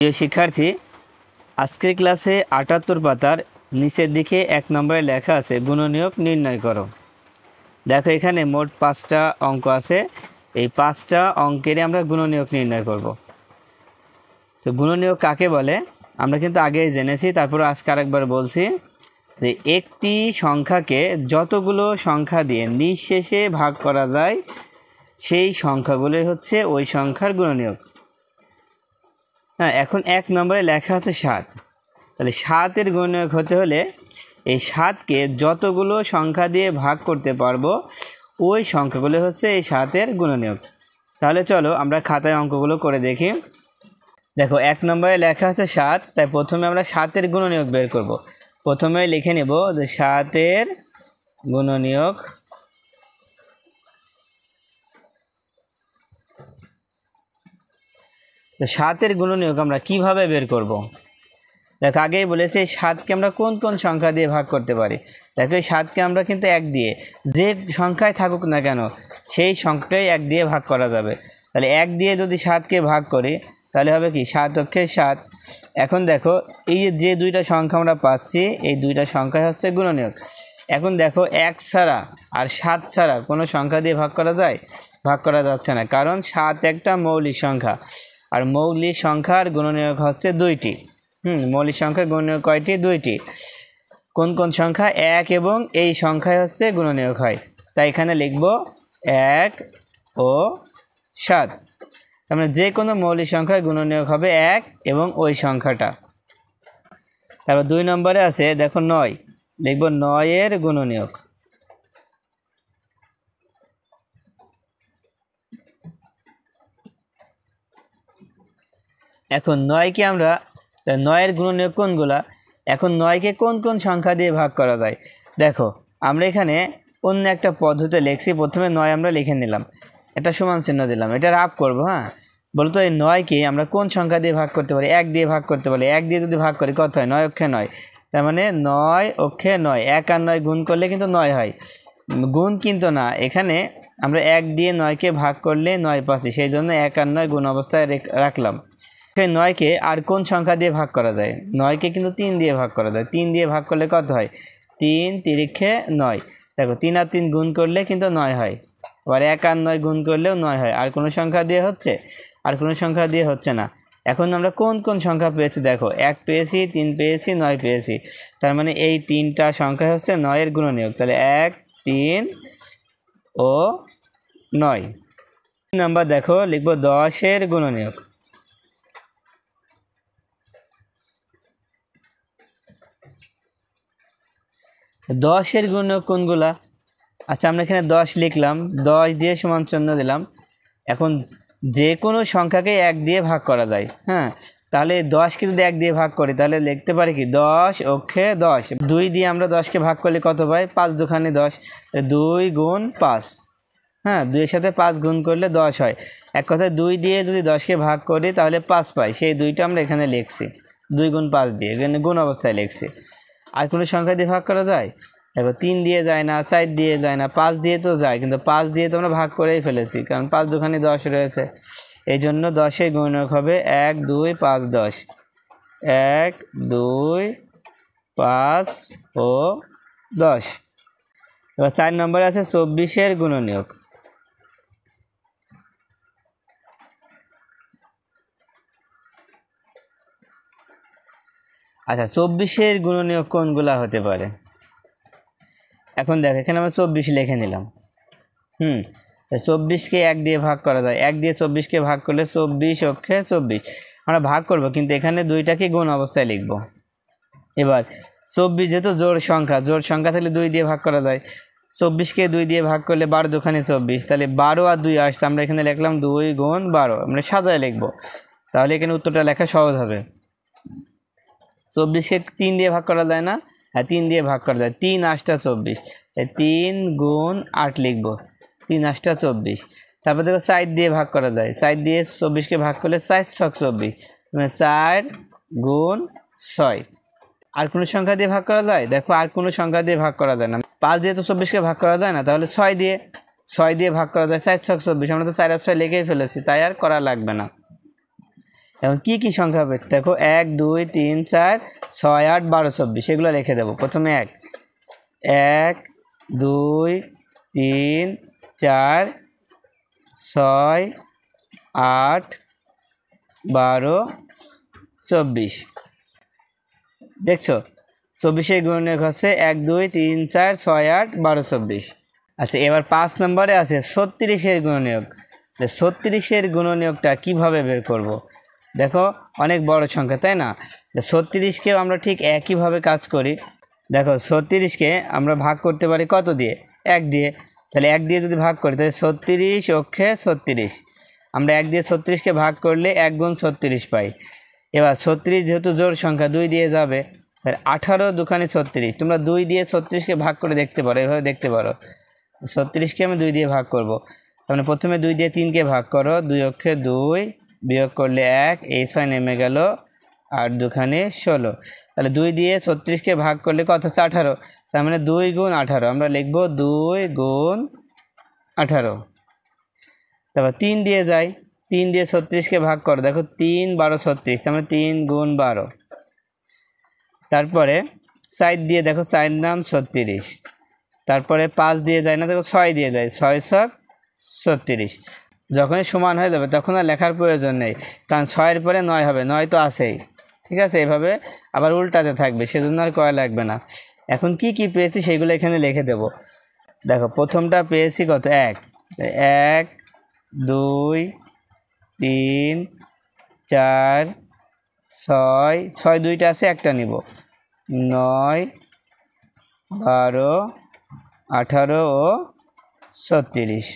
প্রিয় শিক্ষার্থী, আজকের ক্লাসে ৭৮ পাতার নিচের দিকে ১ নম্বরে লেখা আছে গুণনীয়ক নির্ণয় করো। দেখো এখানে মোট ৫টা অঙ্ক আছে। এই ৫টা অঙ্কের আমরা গুণনীয়ক নির্ণয় করব। তো গুণনীয়ক কাকে বলে আমরা কিন্তু আগেই জেনেছি, তারপর আজকে আরেকবার বলছি যে একটি সংখ্যাকে যতগুলো সংখ্যা দিয়ে নিঃশেষে ভাগ করা যায় সেই সংখ্যাগুলোই হচ্ছে ওই সংখ্যার গুণনীয়ক। হ্যাঁ, এখন ১ নম্বরে লেখা আছে ৭। তাহলে ৭-এর গুণনীয়ক হতে হলে এই ৭কে যতগুলো সংখ্যা দিয়ে ভাগ করতে পারবো ওই সংখ্যাগুলো হচ্ছে এই ৭-এর গুণনীয়ক। তাহলে চলো আমরা খাতায় অঙ্কগুলো করে দেখি। দেখো ১ নম্বরে লেখা আছে ৭, তাই প্রথমে আমরা ৭-এর গুণনীয়ক বের করব। প্রথমে লিখে নেব যে ৭-এর গুণনীয়ক। তো ৭-এর গুণনীয়ক আমরা কিভাবে বের করব? দেখো আগেই বলেছি ৭কে আমরা কোন কোন সংখ্যা দিয়ে ভাগ করতে পারি। দেখো এই 7কে আমরা কিন্তু ১ দিয়ে, যে সংখ্যায় থাকুক না কেন সেই সংখ্যাকেই ১ দিয়ে ভাগ করা যাবে। তাহলে ১ দিয়ে যদি 7কে ভাগ করি তাহলে হবে কি ৭ অক্ষে ৭। এখন দেখো এই যে দুইটা সংখ্যা আমরা পাচ্ছি এই দুইটা সংখ্যাই হচ্ছে গুণনীয়ক। এখন দেখো ১ ছাড়া আর ৭ ছাড়া কোনো সংখ্যা দিয়ে ভাগ করা যায়? ভাগ করা যাচ্ছে না, কারণ ৭ একটা মৌলিক সংখ্যা, আর মৌলিক সংখ্যার গুণনীয়ক হচ্ছে ২টি। মৌলিক সংখ্যার গুণনীয়ক কয়টি? 2টি। কোন কোন সংখ্যা? ১ এবং এই সংখ্যায় হচ্ছে গুণনীয়ক হয়, তাই এখানে লিখব ১ ও ৭। তার মানে যে কোনো মৌলিক সংখ্যার গুণনীয়ক হবে ১ এবং ওই সংখ্যাটা। তারপর ২ নম্বরে আছে দেখো ৯, লিখব ৯-এর গুণনীয়ক। এখন ৯কে আমরা ৯-এর গুণনীয়ক কোনগুলা? এখন 9কে কোন কোন সংখ্যা দিয়ে ভাগ করা যায়? দেখো আমরা এখানে অন্য একটা পদ্ধতি লিখছি। প্রথমে ৯ আমরা লিখে নিলাম, এটা সমান চিহ্ন দিলাম, এটা রাফ করবো। হ্যাঁ, বলতো এই 9কে আমরা কোন সংখ্যা দিয়ে ভাগ করতে পারি? ১ দিয়ে ভাগ করতে পারি। ১ দিয়ে যদি ভাগ করি কত হয়? ৯ অক্ষে ৯। তার মানে ৯ অক্ষে ৯, ১ আর ৯ গুণ করলে কিন্তু ৯ হয়। গুণ কিন্তু না, এখানে আমরা ১ দিয়ে ৯কে ভাগ করলে ৯ পাচ্ছি, সেই জন্য ১ আর ৯ গুণ অবস্থায় রাখলাম। ৯কে আর কোন সংখ্যা দিয়ে ভাগ করা যায়? 9কে কিন্তু ৩ দিয়ে ভাগ করা যায়। ৩ দিয়ে ভাগ করলে কত হয়? ৩ তিরিক্ষে ৯। দেখো ৩ আর ৩ গুণ করলে কিন্তু ৯ হয়। আবার ১ আর ৯ গুণ করলেও ৯ হয়। আর কোনো সংখ্যা দিয়ে হচ্ছে? আর কোনো সংখ্যা দিয়ে হচ্ছে না। এখন আমরা কোন কোন সংখ্যা পেয়েছি? দেখো ১ পেয়েছি, ৩ পেয়েছি, ৯ পেয়েছি। তার মানে এই 3টা সংখ্যা হচ্ছে ৯-এর গুণনীয়ক। তাহলে ১, ৩ ও ৯। ৩ নাম্বার দেখো লিখব ১০-এর গুণনীয়ক। দশের গুণনীয়ক কোনগুলা? আচ্ছা আমরা এখানে ১০ লিখলাম, ১০ দিয়ে সমান চিহ্ন দিলাম। এখন যে কোনো সংখ্যাকে ১ দিয়ে ভাগ করা যায়। হ্যাঁ, তাহলে ১০কে যদি ১ দিয়ে ভাগ করি তাহলে লিখতে পারি কি ১০ অক্ষে ১০। ২ দিয়ে আমরা ১০কে ভাগ করলে কত পাই? ৫ দুখানি ১০, ২ গুণ ৫। হ্যাঁ, ২-এর সাথে ৫ গুণ করলে ১০ হয়। এক কথায় ২ দিয়ে যদি ১০কে ভাগ করি তাহলে ৫ পাই, সেই ২টা আমরা এখানে লিখছি ২ গুণ ৫ দিয়ে, এখানে গুণ অবস্থায় লিখছি। আর কোনো সংখ্যা দিয়ে ভাগ করা যায়? দেখো ৩ দিয়ে যায় না, ৪ দিয়ে যায় না, 5 দিয়ে তো যায়, কিন্তু 5 দিয়ে তো আমরা ভাগ করেই ফেলেছি, কারণ ৫ দুখানি ১০ রয়েছে। এই জন্য ১০-এর গুণনীয়ক হবে ১, ২, ৫, ১০। ১, ২, ৫ ও ১০। এবার ৪ নম্বরে আছে ২৪-এর গুণনীয়ক। আচ্ছা ২৪-এর গুণনীয়ক কোনগুলা হতে পারে? এখন দেখ এখানে আমরা ২৪ লিখে নিলাম। ২৪কে ১ দিয়ে ভাগ করা যায়। ১ দিয়ে ২৪কে ভাগ করলে ২৪ অক্ষে ২৪ আমরা ভাগ করব, কিন্তু এখানে ২টাকে গুণ অবস্থায় লিখব। এবার ২৪ যেহেতু জোড় সংখ্যা থাকলে ২ দিয়ে ভাগ করা যায়। ২৪কে ২ দিয়ে ভাগ করলে ১২ দুখানি ২৪, তাহলে ১২ আর ২ আসছে, আমরা এখানে লিখলাম ২ গুণ ১২, আমরা সাজায় লিখব, তাহলে এখানে উত্তরটা লেখা সহজ হবে। ২৪কে ৩ দিয়ে ভাগ করা যায় না? হ্যাঁ, ৩ দিয়ে ভাগ করা যায়। ৩ ৮টা ২৪, ৩ গুণ ৮ লিখব, ৩ ৮টা ২৪। তারপর দেখো ৪ দিয়ে ভাগ করা যায়। ৪ দিয়ে ২৪কে ভাগ করলে ৪ ছক ২৪, মানে ৪ গুণ ৬। আর কোনো সংখ্যা দিয়ে ভাগ করা যায়? দেখো আর কোনো সংখ্যা দিয়ে ভাগ করা যায় না। ৫ দিয়ে তো ২৪কে ভাগ করা যায় না, তাহলে ৬ দিয়ে ভাগ করা যায়। ৪ ছক ২৪, আমরা তো ৪ আর ৬ লিখেই ফেলেছি, তাই আর করা লাগবে না। এখন কি কি সংখ্যা পেয়েছে দেখো, 1 2 3 4 6 8 12 24, এগুলো লিখে দেবো। প্রথমে 1 1 2 3 4 6 8 12 24, দেখছো 24-এর গুণনীয়ক হচ্ছে 1 2 3 4 6 8 12 24। আচ্ছা, এবার 5 নম্বরে আছে 36-এর গুণনীয়ক। 36-এর গুণনীয়কটা কিভাবে বের করব? দেখো অনেক বড় সংখ্যা, তাই না? 36-কেও আমরা ঠিক একইভাবে কাজ করি। দেখো 36-কে আমরা ভাগ করতে পারি কত দিয়ে? 1 দিয়ে। তাহলে 1 দিয়ে যদি ভাগ করি তাহলে 36 অক্ষে 36, আমরা 1 দিয়ে 36-কে ভাগ করলে 1 গুণ 36 পাই। এবার 36 যেহেতু জোড় সংখ্যা 2 দিয়ে যাবে, তাহলে 18 দুখানে 36, তোমরা 2 দিয়ে 36-কে ভাগ করে দেখতে পারো, এভাবে দেখতে পারো। 36-কে আমি 2 দিয়ে ভাগ করব, তাহলে প্রথমে 2 দিয়ে 3-কে ভাগ করো, 2 অক্ষে 2 বিয়োগ করলে 1, এই 6 নেমে গেল, 8 দুখানে 16। তাহলে 2 দিয়ে 36-কে ভাগ করলে কত হচ্ছে? 18। তার মানে 2 গুণ 18, আমরা লিখব 2 গুণ 18। তারপর 3 দিয়ে যাই, 3 দিয়ে 36-কে ভাগ করো, দেখো 3 12 36, তার মানে 3 গুণ 12। তারপরে 4 দিয়ে দেখো 4 নাম 36, তারপরে 5 দিয়ে যায় না, দেখো 6 দিয়ে যায়, 6 ছক 36। যখনই সমান হয়ে যাবে তখন আর লেখার প্রয়োজন নেই, কারণ 6-এর পরে 9 হবে, 9 তো আছেই। ঠিক আছে, এভাবে আবার উল্টাতে থাকবে, সেজন্য আর করা লাগবে না। এখন কি কি পেয়েছি সেগুলো এখানে লিখে দেব। দেখো প্রথমটা পেয়েছি কত? 1 1 2 3 4 6 6 দুইটা আছে, একটা নিব, 9 12 18 ও 36।